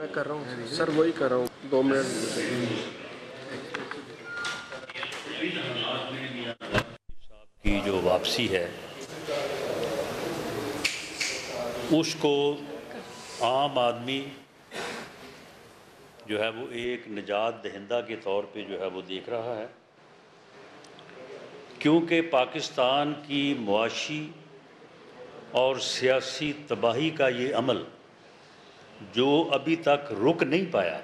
میں کر رہا ہوں سر، وہی کر رہا ہوں 2 منٹ۔ کی جو واپسی ہے اس کو عام آدمی جو ہے وہ ایک نجات دہندہ کے طور پہ جو ہے وہ دیکھ رہا ہے، کیونکہ پاکستان کی معاشی اور سیاسی تباہی کا یہ عمل جو ابھی تک رک نہیں پایا،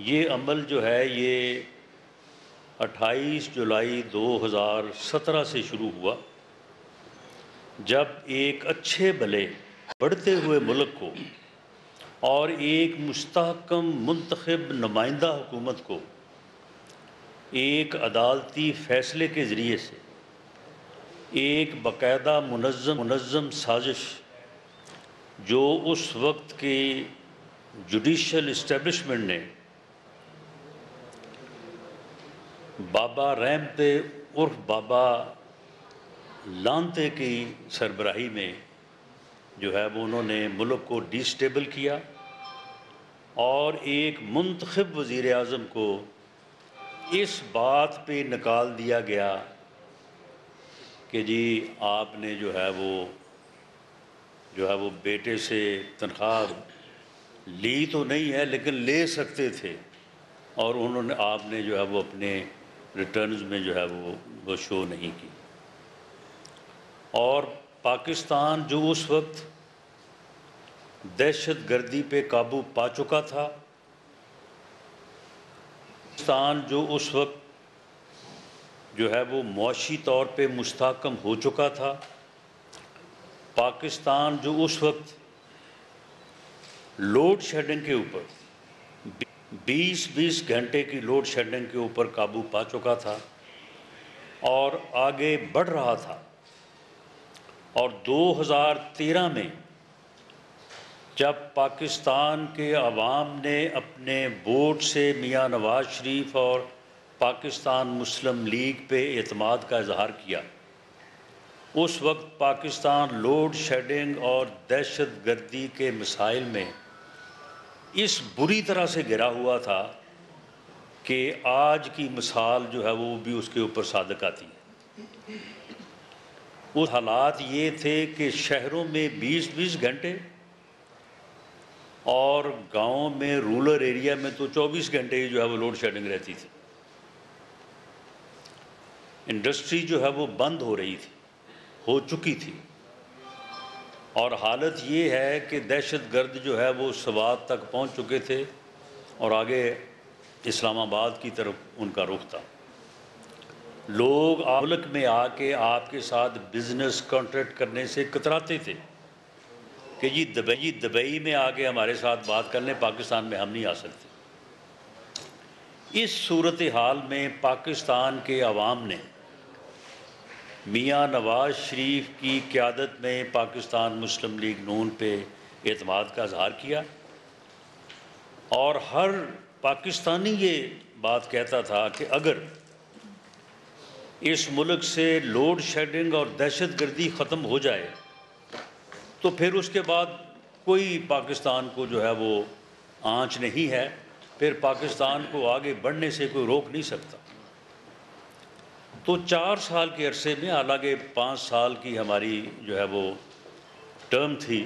یہ عمل جو ہے یہ 28 جولائی 2017 سے شروع ہوا، جب ایک اچھے بھلے بڑھتے ہوئے ملک کو اور ایک مستحکم منتخب نمائندہ حکومت کو ایک عدالتی فیصلے کے ذریعے سے ایک باقاعدہ منظم سازش جو اس وقت کی جوڈیشل اسٹیبلشمنٹ نے بابا رحمتے عرف بابا لانتے کی سربراہی میں جو ہے وہ انہوں نے ملک کو ڈی سٹیبل کیا اور ایک منتخب وزیر اعظم کو اس بات پہ نکال دیا گیا کہ جی آپ نے جو ہے وہ بیٹے سے تنخواہ لی تو نہیں ہے لیکن لے سکتے تھے، اور انہوں نے آپ نے جو ہے وہ اپنے ریٹرنز میں جو ہے وہ شو نہیں کی، اور پاکستان جو اس وقت دہشت گردی پہ قابو پا چکا تھا، پاکستان جو اس وقت جو ہے وہ معاشی طور پہ مستحکم ہو چکا تھا، پاکستان جو اس وقت لوڈ شیڈنگ کے اوپر 20 گھنٹے کی لوڈ شیڈنگ کے اوپر قابو پا چکا تھا اور آگے بڑھ رہا تھا، اور 2013 میں جب پاکستان کے عوام نے اپنے ووٹ سے میاں نواز شریف اور پاکستان مسلم لیگ پہ اعتماد کا اظہار کیا، اس وقت پاکستان لوڈ شیڈنگ اور دہشت گردی کے مسائل میں اس بری طرح سے گرا ہوا تھا کہ آج کی مثال جو ہے وہ بھی اس کے اوپر صادق آتی ہے۔ وہ حالات یہ تھے کہ شہروں میں 20 گھنٹے اور گاؤں میں رورل ایریا میں تو 24 گھنٹے ہی جو ہے وہ لوڈ شیڈنگ رہتی تھی، انڈسٹری جو ہے وہ بند ہو چکی تھی، اور حالت یہ ہے کہ دہشت گرد جو ہے وہ سوات تک پہنچ چکے تھے اور آگے اسلام آباد کی طرف ان کا رخ تھا۔ لوگ ملک میں آ کے آپ کے ساتھ بزنس کانٹریکٹ کرنے سے کتراتے تھے کہ جی دبئی میں آ کے ہمارے ساتھ بات کر لیں، پاکستان میں ہم نہیں آ سکتے۔ اس صورتحال میں پاکستان کے عوام نے میاں نواز شریف کی قیادت میں پاکستان مسلم لیگ نون پہ اعتماد کا اظہار کیا، اور ہر پاکستانی یہ بات کہتا تھا کہ اگر اس ملک سے لوڈ شیڈنگ اور دہشت گردی ختم ہو جائے تو پھر اس کے بعد کوئی پاکستان کو جو ہے وہ آنچ نہیں ہے، پھر پاکستان کو آگے بڑھنے سے کوئی روک نہیں سکتا۔ تو 4 سال کے عرصے میں، حالانکہ 5 سال کی ہماری جو ہے وہ ٹرم تھی،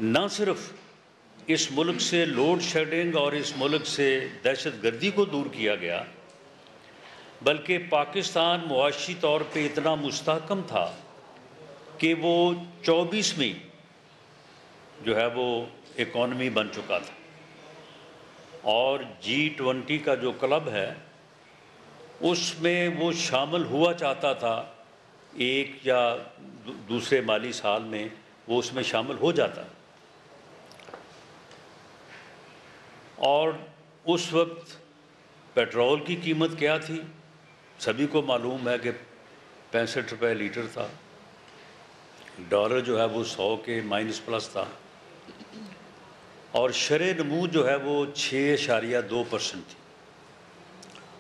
نہ صرف اس ملک سے لوڈ شیڈنگ اور اس ملک سے دہشت گردی کو دور کیا گیا، بلکہ پاکستان معاشی طور پہ اتنا مستحکم تھا کہ وہ 24 میں جو ہے وہ اکانومی بن چکا تھا، اور G20 کا جو کلب ہے اس میں وہ شامل ہوا چاہتا تھا، ایک یا دوسرے مالی سال میں وہ اس میں شامل ہو جاتا، اور اس وقت پیٹرول کی قیمت کیا تھی سبھی کو معلوم ہے کہ 65 روپے لیٹر تھا، ڈالر جو ہے وہ 100 کے مائنس تھا، اور شرح نمو جو ہے وہ 6.2% تھی،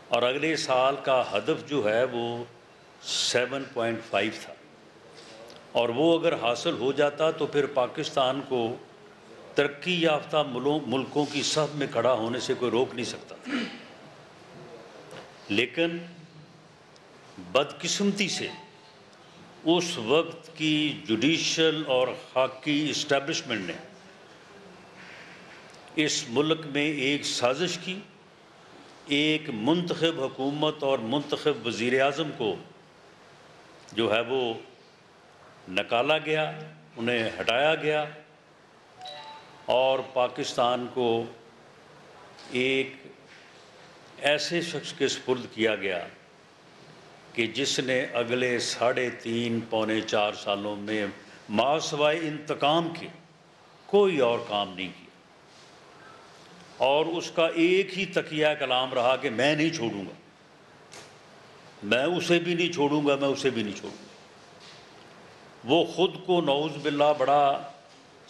اور اگلے سال کا ہدف جو ہے وہ 7.5 تھا، اور وہ اگر حاصل ہو جاتا تو پھر پاکستان کو ترقی یافتہ ملکوں کی صف میں کھڑا ہونے سے کوئی روک نہیں سکتا تھا، لیکن بدقسمتی سے اس وقت کی جوڈیشل اور خاکی اسٹیبلشمنٹ نے اس ملک میں ایک سازش کی، ایک منتخب حکومت اور منتخب وزیر اعظم کو جو ہے وہ نکالا گیا، انہیں ہٹایا گیا اور پاکستان کو ایک ایسے شخص کے سپرد کیا گیا کہ جس نے اگلے 3.5 پونے 4 سالوں میں ما سوائے انتقام کے کوئی اور کام نہیں کیا، اور اس کا ایک ہی تقیہ کلام رہا کہ میں نہیں چھوڑوں گا، میں اسے بھی نہیں چھوڑوں گا، میں اسے بھی نہیں چھوڑوں گا۔ وہ خود کو نعوذ باللہ بڑا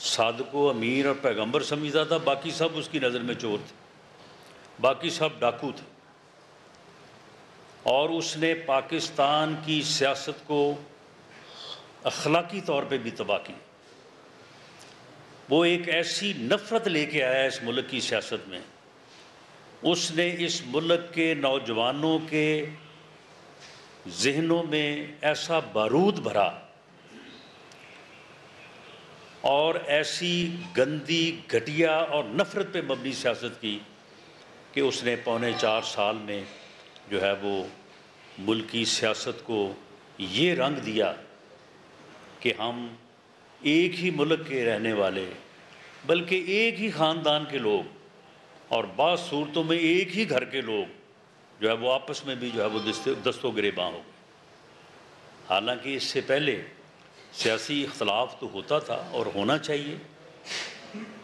صادق و امیر اور پیغمبر سمجھتا تھا، باقی سب اس کی نظر میں چور تھے، باقی سب ڈاکو تھے، اور اس نے پاکستان کی سیاست کو اخلاقی طور پہ بھی تباہ کی۔ وہ ایک ایسی نفرت لے کے آیا اس ملک کی سیاست میں، اس نے اس ملک کے نوجوانوں کے ذہنوں میں ایسا بارود بھرا اور ایسی گندی، گھٹیا اور نفرت پہ مبنی سیاست کی کہ اس نے پونے 4 سال میں جو ہے وہ ملکی سیاست کو یہ رنگ دیا کہ ہم ایک ہی ملک کے رہنے والے، بلکہ ایک ہی خاندان کے لوگ اور بعض صورتوں میں ایک ہی گھر کے لوگ جو ہے وہ آپس میں بھی جو ہے وہ دست و گریباں ہو گئے۔ حالانکہ اس سے پہلے سیاسی اختلاف تو ہوتا تھا اور ہونا چاہیے،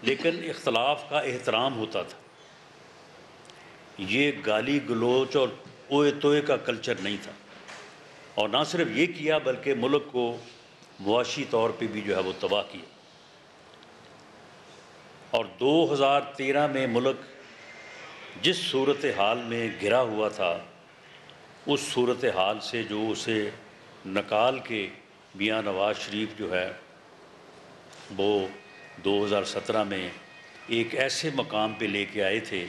لیکن اختلاف کا احترام ہوتا تھا، یہ گالی گلوچ اور اوئے توئے کا کلچر نہیں تھا، اور نہ صرف یہ کیا بلکہ ملک کو معاشی طور پہ بھی جو ہے وہ تباہ کیا۔ اور 2013 میں ملک جس صورتحال میں گھرا ہوا تھا، اس صورتحال سے جو اسے نکال کے میاں نواز شریف جو ہے وہ 2017 میں ایک ایسے مقام پہ لے کے آئے تھے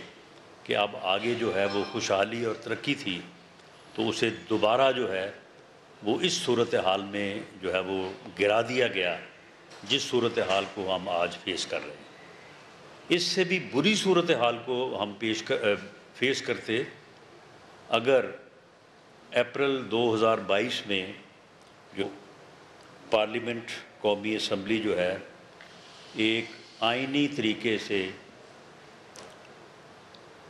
کہ اب آگے جو ہے وہ خوشحالی اور ترقی تھی، تو اسے دوبارہ جو ہے وہ اس صورتحال میں جو ہے وہ گرا دیا گیا جس صورتحال کو ہم آج فیس کر رہے ہیں۔ اس سے بھی بری صورتحال کو ہم فیس کرتے اگر اپریل 2022 میں جو پارلیمنٹ قومی اسمبلی جو ہے ایک آئینی طریقے سے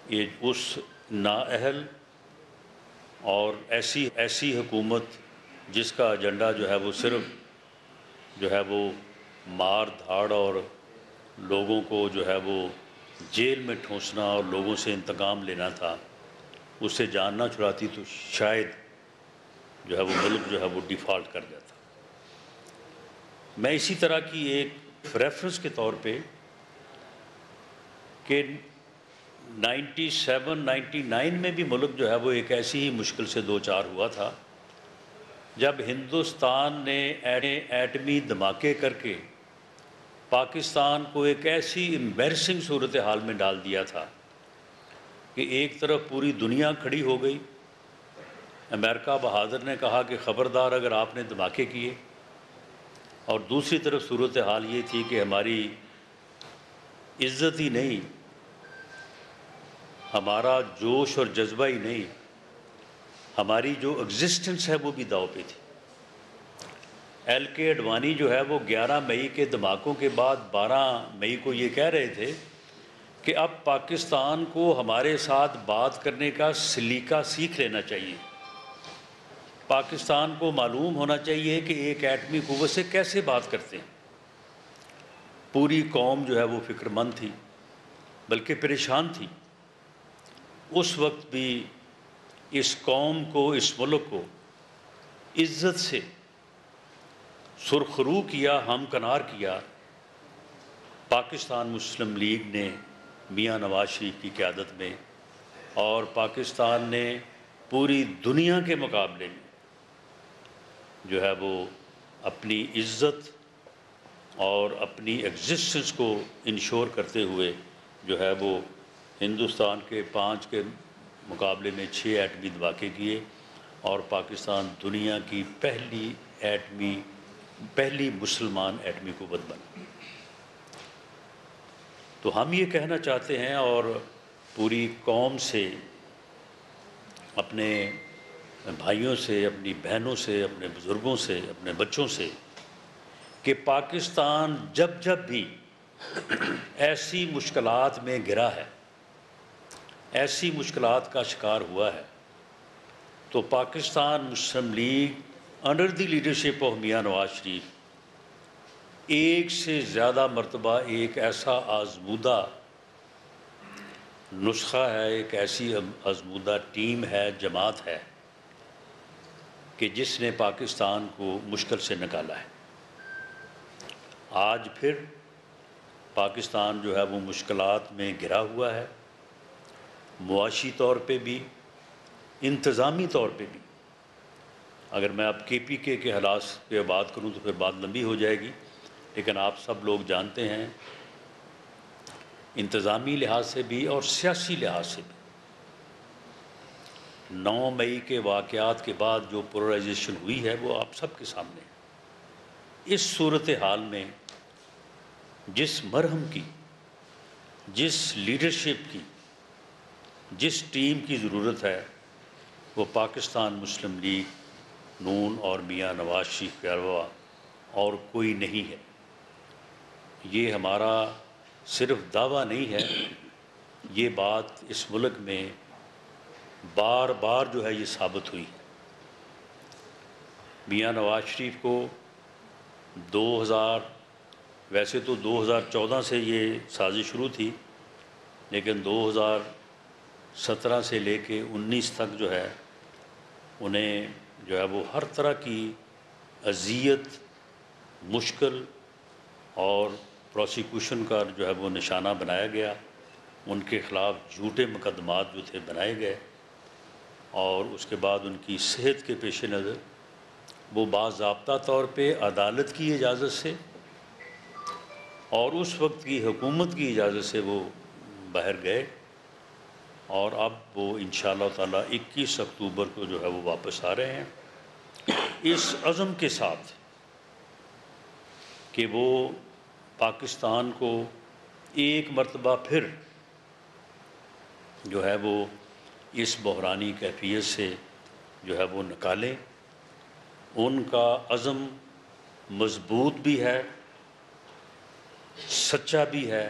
یہ اس نااہل اور ایسی حکومت جس کا ایجنڈا جو ہے وہ صرف جو ہے وہ مار دھاڑ اور لوگوں کو جو ہے وہ جیل میں ٹھونسنا اور لوگوں سے انتقام لینا تھا، اس سے جان نہ چھڑاتی تو شاید جو ہے وہ ملک جو ہے وہ ڈیفالٹ کر جاتا۔ میں اسی طرح کی ایک ریفرنس کے طور پہ کہ 97-99 میں بھی ملک جو ہے وہ ایک ایسی ہی مشکل سے دوچار ہوا تھا جب ہندوستان نے ایٹمی دھماکے کر کے پاکستان کو ایک ایسی امبیرسنگ صورتحال میں ڈال دیا تھا کہ ایک طرف پوری دنیا کھڑی ہو گئی، امریکہ بہادر نے کہا کہ خبردار اگر آپ نے دھماکے کیے، اور دوسری طرف صورتحال یہ تھی کہ ہماری عزت ہی نہیں، ہمارا جوش اور جذبہ ہی نہیں، ہماری جو ایگزسٹنس ہے وہ بھی داؤ پہ تھی۔ ایل کے اڈوانی جو ہے وہ 11 مئی کے دھماکوں کے بعد 12 مئی کو یہ کہہ رہے تھے کہ اب پاکستان کو ہمارے ساتھ بات کرنے کا سلیقہ سیکھ لینا چاہیے، پاکستان کو معلوم ہونا چاہیے کہ ایک ایٹمی قوت سے کیسے بات کرتے ہیں۔ پوری قوم جو ہے وہ فکر مند تھی، بلکہ پریشان تھی۔ اس وقت بھی اس قوم کو، اس ملک کو عزت سے سرخرو کیا، ہمکنار کیا پاکستان مسلم لیگ نے میاں نواز شریف کی قیادت میں، اور پاکستان نے پوری دنیا کے مقابلے میں جو ہے وہ اپنی عزت اور اپنی ایگزسٹنس کو انشور کرتے ہوئے جو ہے وہ ہندوستان کے 5 کے مقابلے میں 6 ایٹمی دھماکے کیے، اور پاکستان دنیا کی پہلی مسلمان ایٹمی قوت بنا۔ تو ہم یہ کہنا چاہتے ہیں اور پوری قوم سے، اپنے بھائیوں سے، اپنی بہنوں سے، اپنے بزرگوں سے، اپنے بچوں سے، کہ پاکستان جب بھی ایسی مشکلات میں گرا ہے، ایسی مشکلات کا شکار ہوا ہے، تو Pakistan Muslim League under the leadership of Mian Nawaz شریف ایک سے زیادہ مرتبہ ایک ایسا آزمودہ نسخہ ہے، ایک ایسی آزمودہ ٹیم ہے، جماعت ہے، کہ جس نے پاکستان کو مشکل سے نکالا ہے۔ آج پھر پاکستان جو ہے وہ مشکلات میں گرا ہوا ہے، معاشی طور پہ بھی، انتظامی طور پہ بھی۔ اگر میں اب KPK کے حالات پہ بات کروں تو پھر بات لمبی ہو جائے گی، لیکن آپ سب لوگ جانتے ہیں انتظامی لحاظ سے بھی اور سیاسی لحاظ سے بھی 9 مئی کے واقعات کے بعد جو پولرائزیشن ہوئی ہے وہ آپ سب کے سامنے ہے۔ اس صورتحال میں جس مرہم کی، جس لیڈرشپ کی، جس ٹیم کی ضرورت ہے، وہ پاکستان مسلم لیگ نون اور میاں نواز شریف کے علاوہ اور کوئی نہیں ہے۔ یہ ہمارا صرف دعویٰ نہیں ہے، یہ بات اس ملک میں بار بار جو ہے یہ ثابت ہوئی ہے۔ میاں نواز شریف کو ویسے تو 2014 سے یہ سازش شروع تھی، لیکن 2017 سے لے کے 19 تک جو ہے انہیں جو ہے وہ ہر طرح کی اذیت، مشکل اور پروسیکیوشن کا جو ہے وہ نشانہ بنایا گیا، ان کے خلاف جھوٹے مقدمات جو تھے بنائے گئے، اور اس کے بعد ان کی صحت کے پیش نظر وہ باضابطہ طور پہ عدالت کی اجازت سے اور اس وقت کی حکومت کی اجازت سے وہ باہر گئے، اور اب وہ انشاءاللہ تعالیٰ 21 اکتوبر کو جو ہے وہ واپس آ رہے ہیں، اس عزم کے ساتھ کہ وہ پاکستان کو ایک مرتبہ پھر جو ہے وہ اس بحرانی کیفیت سے جو ہے وہ نکالیں۔ ان کا عزم مضبوط بھی ہے، سچا بھی ہے،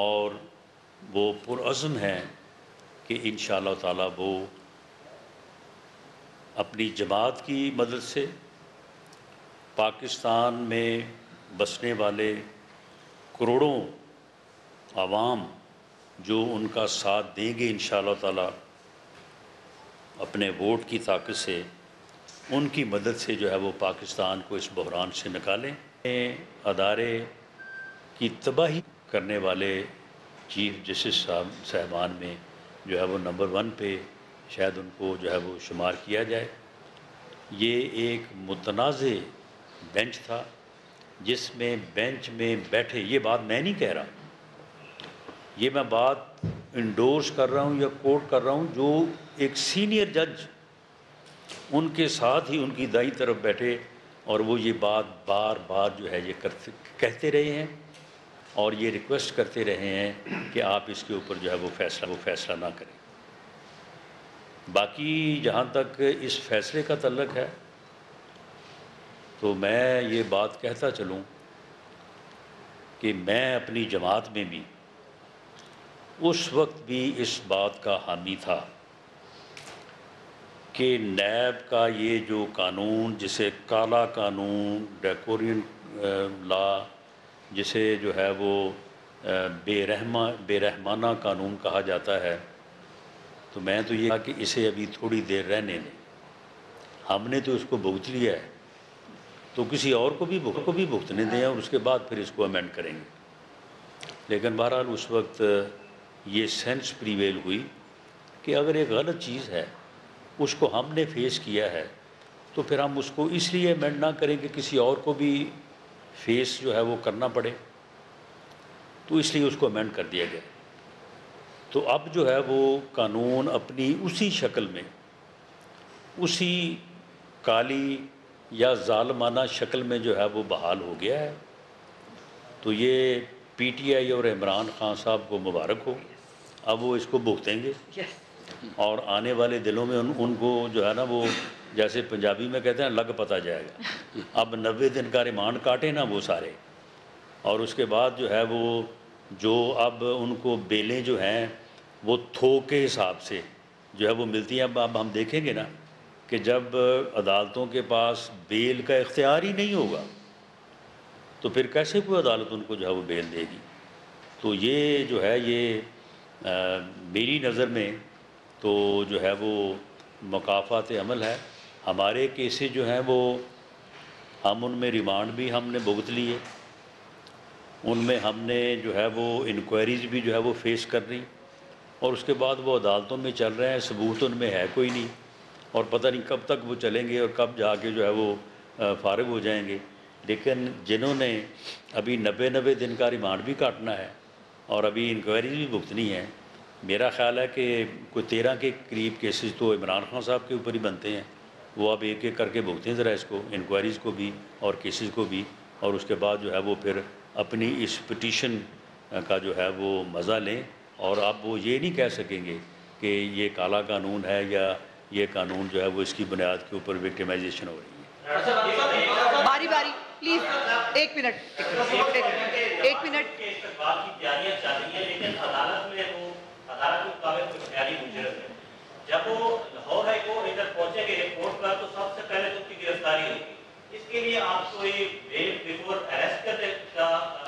اور وہ پرعزم ہے کہ انشاءاللہ تعالیٰ وہ اپنی جماعت کی مدد سے پاکستان میں بسنے والے کروڑوں عوام جو ان کا ساتھ دیں گے انشاءاللہ تعالیٰ اپنے ووٹ کی طاقت سے، ان کی مدد سے جو ہے وہ پاکستان کو اس بحران سے نکالیں۔ ادارے کی تباہی کرنے والے چیف جسٹس صاحبان میں جو ہے وہ نمبر 1 پہ شاید ان کو جو ہے وہ شمار کیا جائے۔ یہ ایک متنازع بینچ تھا، جس میں بینچ میں بیٹھے، یہ بات میں نہیں کہہ رہا، یہ میں بات انڈورس کر رہا ہوں یا کوٹ کر رہا ہوں، جو ایک سینئر جج ان کے ساتھ ہی ان کی دائیں طرف بیٹھے، اور وہ یہ بات بار بار جو ہے یہ کہتے رہے ہیں، اور یہ ریکویسٹ کرتے رہے ہیں کہ آپ اس کے اوپر جو ہے وہ فیصلہ نہ کریں۔ باقی جہاں تک اس فیصلے کا تعلق ہے تو میں یہ بات کہتا چلوں کہ میں اپنی جماعت میں بھی اس وقت بھی اس بات کا حامی تھا کہ نیب کا یہ جو قانون، جسے کالا قانون، ڈریکورین لا، جسے جو ہے وہ بے رحمانہ قانون کہا جاتا ہے، تو میں تو یہ کہا کہ اسے ابھی تھوڑی دیر رہنے دیں، ہم نے تو اس کو بھگت لیا ہے، تو کسی اور کو بھی بھگتنے دیں، اور اس کے بعد پھر اس کو امینڈ کریں گے۔ لیکن بہرحال اس وقت یہ سینس پریویل ہوئی کہ اگر ایک غلط چیز ہے، اس کو ہم نے فیس کیا ہے، تو پھر ہم اس کو اس لیے امینڈ نہ کریں کہ کسی اور کو بھی فیس جو ہے وہ کرنا پڑے، تو اس لیے اس کو امینڈ کر دیا گیا۔ تو اب جو ہے وہ قانون اپنی اسی شکل میں، اسی کالی یا ظالمانہ شکل میں جو ہے وہ بحال ہو گیا ہے۔ تو یہ پی ٹی آئی اور عمران خان صاحب کو مبارک ہو، اب وہ اس کو بھگتیں گے، اور آنے والے دنوں میں ان کو جو ہے نا وہ جیسے پنجابی میں کہتے ہیں لگ پتہ جائے گا۔ اب 90 دن کا ریمانڈ کاٹے نا وہ سارے، اور اس کے بعد جو ہے وہ جو اب ان کو بیلیں جو ہیں وہ تھوک کے حساب سے جو ہے وہ ملتی ہیں۔ اب ہم دیکھیں گے نا کہ جب عدالتوں کے پاس بیل کا اختیار ہی نہیں ہوگا تو پھر کیسے کوئی عدالت ان کو جو ہے وہ بیل دے گی؟ تو یہ جو ہے یہ میری نظر میں تو جو ہے وہ مکافات عمل ہے۔ ہمارے کیسز جو ہیں وہ ہم ان میں ریمانڈ بھی ہم نے بھگت لیے، ان میں ہم نے جو ہے وہ انکوائریز بھی جو ہے وہ فیس کر رہی، اور اس کے بعد وہ عدالتوں میں چل رہے ہیں، ثبوت ان میں ہے کوئی نہیں، اور پتہ نہیں کب تک وہ چلیں گے اور کب جا کے جو ہے وہ فارغ ہو جائیں گے۔ لیکن جنہوں نے ابھی 90 دن کا ریمانڈ بھی کاٹنا ہے اور ابھی انکوائریز بھی بھگتنی ہے، میرا خیال ہے کہ کوئی 13 کے قریب کیسز تو عمران خان صاحب کے اوپر ہی بنتے ہیں، وہ اب ایک ایک کر کے بھگتیں ذرا اس کو، انکوائریز کو بھی اور کیسز کو بھی، اور اس کے بعد جو ہے وہ پھر اپنی اس پٹیشن کا جو ہے وہ مزہ لیں، اور اب وہ یہ نہیں کہہ سکیں گے کہ یہ کالا قانون ہے یا یہ قانون جو ہے وہ اس کی بنیاد کے اوپر وکٹمائزیشن ہو رہی ہے۔ باری باری پلیز، ایک منٹ ایک منٹ۔ استقبال کی تیاریاں چل رہی ہیں، لیکن عدالت میں وہ عدالت کے مطابق کچھ خیالی مجرم ہے۔ جب وہ لاہور ہائی کورٹ ادھر پہنچیں گے ایئرپورٹ پر تو سب سے پہلے تو ان کی گرفتاری ہوگی۔ اس کے لیے آپ کوئی بیل بیفور اریسٹ کرنے کا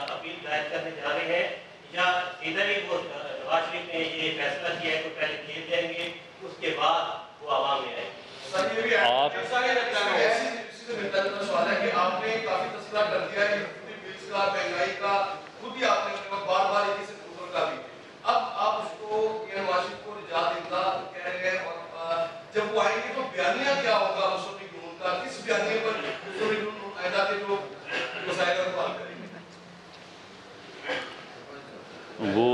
اپیل دائر کرنے جا رہے ہیں، یا سیدھا ہی وہ نواز شریف نے یہ فیصلہ کیا ہے تو پہلے کھیل دیں گے اس کے بعد وہ عوام میں آئے گی؟ آپ سوال ہے کہ آپ نے کافی تذکرہ کر دیا ہے بلز کا، مہنگائی کا، خود ہی آپ نے بار بار ایک سے اوپر کا بھی، اب آپ اس کو نواز شریف کو نجات دہندہ کہہ رہے ہیں، اور جب وہ آئیں گے تو بیانیہ کیا ہوگا مسلم قانون کا؟ کس بیانیے پر مسلم قانون عہدہ کے جو مسائل پر بات کریں گے؟ وہ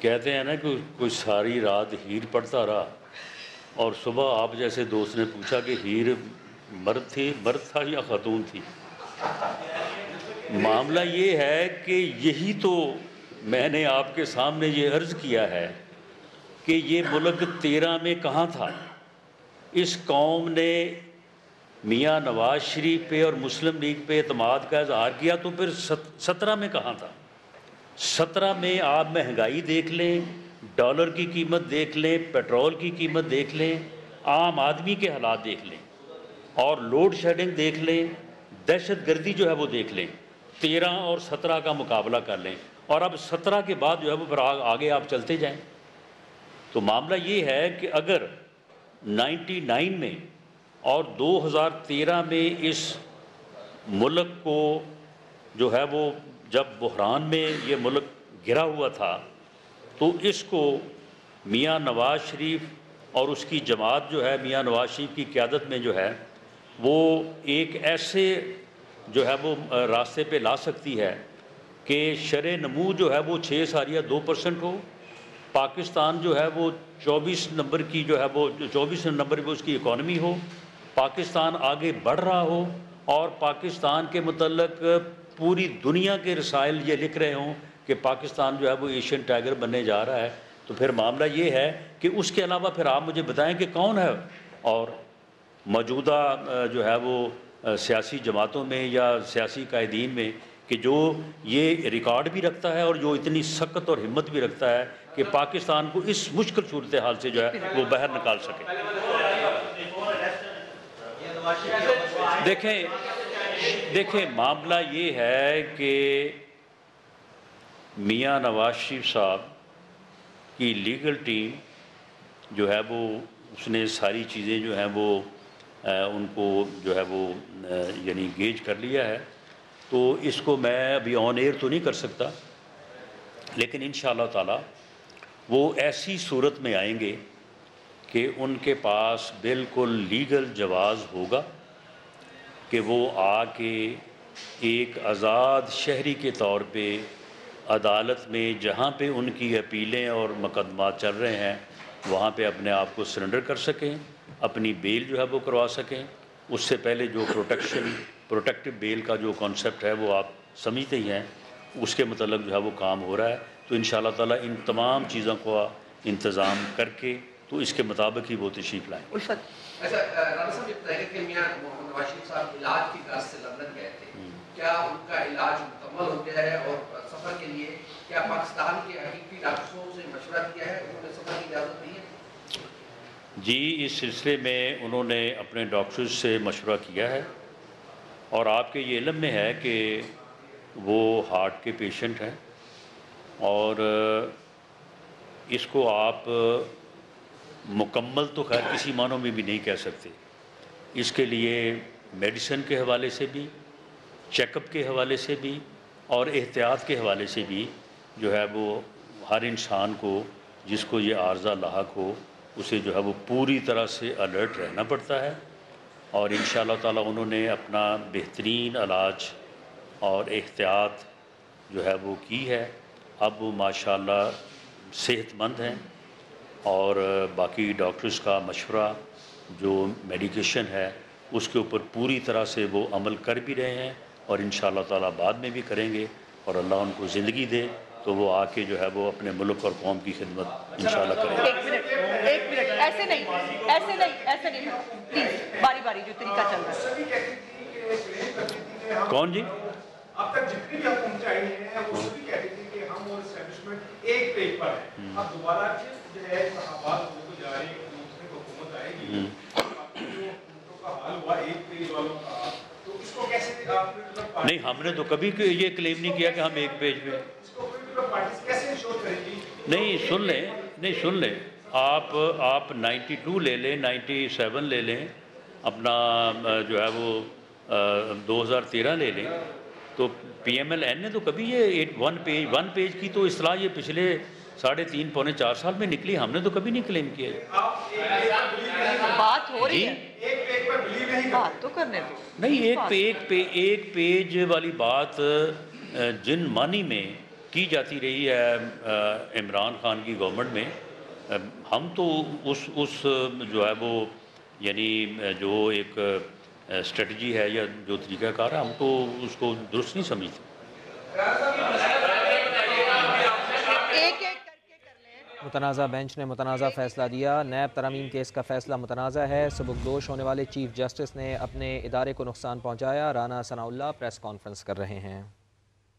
کہتے ہیں نا کہ کوئی ساری رات ہیر پڑتا رہا اور صبح آپ جیسے دوست نے پوچھا کہ ہیر مرد تھا یا خاتون تھی۔ معاملہ یہ ہے کہ یہی تو میں نے آپ کے سامنے یہ عرض کیا ہے کہ یہ ملک 13 میں کہاں تھا؟ اس قوم نے میاں نواز شریف پہ اور مسلم لیگ پہ اعتماد کا اظہار کیا، تو پھر 17 میں کہاں تھا؟ 17 میں آپ مہنگائی دیکھ لیں، ڈالر کی قیمت دیکھ لیں، پیٹرول کی قیمت دیکھ لیں، عام آدمی کے حالات دیکھ لیں، اور لوڈ شیڈنگ دیکھ لیں، دہشت گردی جو ہے وہ دیکھ لیں، 13 اور 17 کا مقابلہ کر لیں، اور اب 17 کے بعد جو ہے وہ پھر آگے آپ چلتے جائیں۔ تو معاملہ یہ ہے کہ اگر 99 میں اور 2013 میں اس ملک کو جو ہے وہ جب بحران میں یہ ملک گرا ہوا تھا، تو اس کو میاں نواز شریف اور اس کی جماعت جو ہے میاں نواز شریف کی قیادت میں جو ہے وہ ایک ایسے جو ہے وہ راستے پہ لا سکتی ہے کہ شرح نمو جو ہے وہ 6.2% ہو، پاکستان جو ہے وہ 24 نمبر کی جو ہے وہ 24 نمبر پہ اس کی اکانومی ہو، پاکستان آگے بڑھ رہا ہو، اور پاکستان کے متعلق پوری دنیا کے رسائل یہ لکھ رہے ہوں کہ پاکستان جو ہے وہ ایشین ٹائیگر بننے جا رہا ہے۔ تو پھر معاملہ یہ ہے کہ اس کے علاوہ پھر آپ مجھے بتائیں کہ کون ہے اور موجودہ جو ہے وہ سیاسی جماعتوں میں یا سیاسی قائدین میں کہ جو یہ ریکارڈ بھی رکھتا ہے اور جو اتنی سخت اور ہمت بھی رکھتا ہے کہ پاکستان کو اس مشکل صورتحال سے جو ہے وہ باہر نکال سکے۔ دیکھیں معاملہ یہ ہے کہ میاں نواز شریف صاحب کی لیگل ٹیم جو ہے وہ اس نے ساری چیزیں جو ہیں وہ ان کو جو ہے وہ یعنی گیج کر لیا ہے، تو اس کو میں ابھی آن ایئر تو نہیں کر سکتا، لیکن انشاءاللہ تعالی وہ ایسی صورت میں آئیں گے کہ ان کے پاس بالکل لیگل جواز ہوگا، کہ وہ آ کے ایک آزاد شہری کے طور پہ عدالت میں جہاں پہ ان کی اپیلیں اور مقدمات چل رہے ہیں وہاں پہ اپنے آپ کو سرنڈر کر سکیں، اپنی بیل جو ہے وہ کروا سکیں۔ اس سے پہلے جو پروٹیکٹیو بیل کا جو کانسیپٹ ہے وہ آپ سمجھتے ہی ہیں، اس کے متعلق جو ہے وہ کام ہو رہا ہے۔ تو انشاءاللہ تعالیٰ ان تمام چیزوں کا انتظام کر کے تو اس کے مطابق ہی وہ تشریف لائیں۔ اچھا رانا صاحب یہ بتائیے کہ میاں محمد نواز شریف صاحب علاج کی غرض سے لندن گئے تھے، کیا ان کا علاج مکمل ہو گیا ہے؟ اور سفر کے لیے کیا پاکستان کے حقیقی ڈاکٹروں سے مشورہ کیا ہے؟ انہوں نے سفر کی اجازت دی ہے؟ جی، اس سلسلے میں انہوں نے اپنے ڈاکٹرز سے مشورہ کیا ہے، اور آپ کے یہ علم میں ہے کہ وہ ہارٹ کے پیشنٹ ہیں، اور اس کو آپ مکمل تو خیر کسی معنوں میں بھی نہیں کہہ سکتے۔ اس کے لیے میڈیسن کے حوالے سے بھی، چیک اپ کے حوالے سے بھی، اور احتیاط کے حوالے سے بھی جو ہے وہ ہر انسان کو جس کو یہ عارضہ لاحق ہو اسے جو ہے وہ پوری طرح سے الرٹ رہنا پڑتا ہے، اور انشاءاللہ تعالیٰ انہوں نے اپنا بہترین علاج اور احتیاط جو ہے وہ کی ہے۔ اب وہ ماشاءاللہ صحت مند ہیں، اور باقی ڈاکٹرز کا مشورہ جو میڈیکیشن ہے اس کے اوپر پوری طرح سے وہ عمل کر بھی رہے ہیں، اور انشاءاللہ تعالیٰ بعد میں بھی کریں گے، اور اللہ ان کو زندگی دے تو وہ آ کے جو ہے وہ اپنے ملک اور قوم کی خدمت انشاءاللہ کریں گے۔ ایک منٹ ایسے نہیں پلیز، باری باری جو طریقہ چل رہا ہے۔ کون جی؟ اب تک جتنی بھی حکومتیں آئی ہیں وہ سبھی کہتی تھی کہ ہم اور اسٹیبلشمنٹ ایک پیج پر ہیں۔ اب دوبارہ جو ہے انتخابات ہونے کو جا رہی ہے، دوسری حکومت آئے گی، اب جو حکومتوں کا حال ہوا ایک پیج والوں کا، تو اس کو کیسے آپ نے نہیں، ہم نے تو کبھی یہ کلیم نہیں کیا کہ ہم ایک پیج پہ۔ اس کو پارٹیز کیسے انشور کریں گی؟ نہیں، سن لیں آپ 92 لے لیں، 97 لے لیں، اپنا جو ہے وہ 2013 لے لیں، تو پی ایم ایل این نے تو کبھی یہ ون پیج کی تو اصطلاح یہ پچھلے 3.5 پونے 4 سال میں نکلی، ہم نے تو کبھی نہیں کلیم کیا۔ بات ہو رہی ہے، ایک پیج پر بلیو نہیں کرتے؟ بات تو کرنے دو۔ نہیں، ایک پیج والی بات جن معنی میں کی جاتی رہی ہے عمران خان کی گورنمنٹ میں، ہم تو اس جو ہے وہ یعنی جو ایک اسٹریٹجی ہے یا جو طریقہ کار ہے ہم تو اس کو درست نہیں سمجھتے۔ متنازع بینچ نے متنازع فیصلہ دیا، نیب ترامیم کیس کا فیصلہ متنازع ہے، سبکدوش ہونے والے چیف جسٹس نے اپنے ادارے کو نقصان پہنچایا، رانا ثناء اللہ پریس کانفرنس کر رہے ہیں۔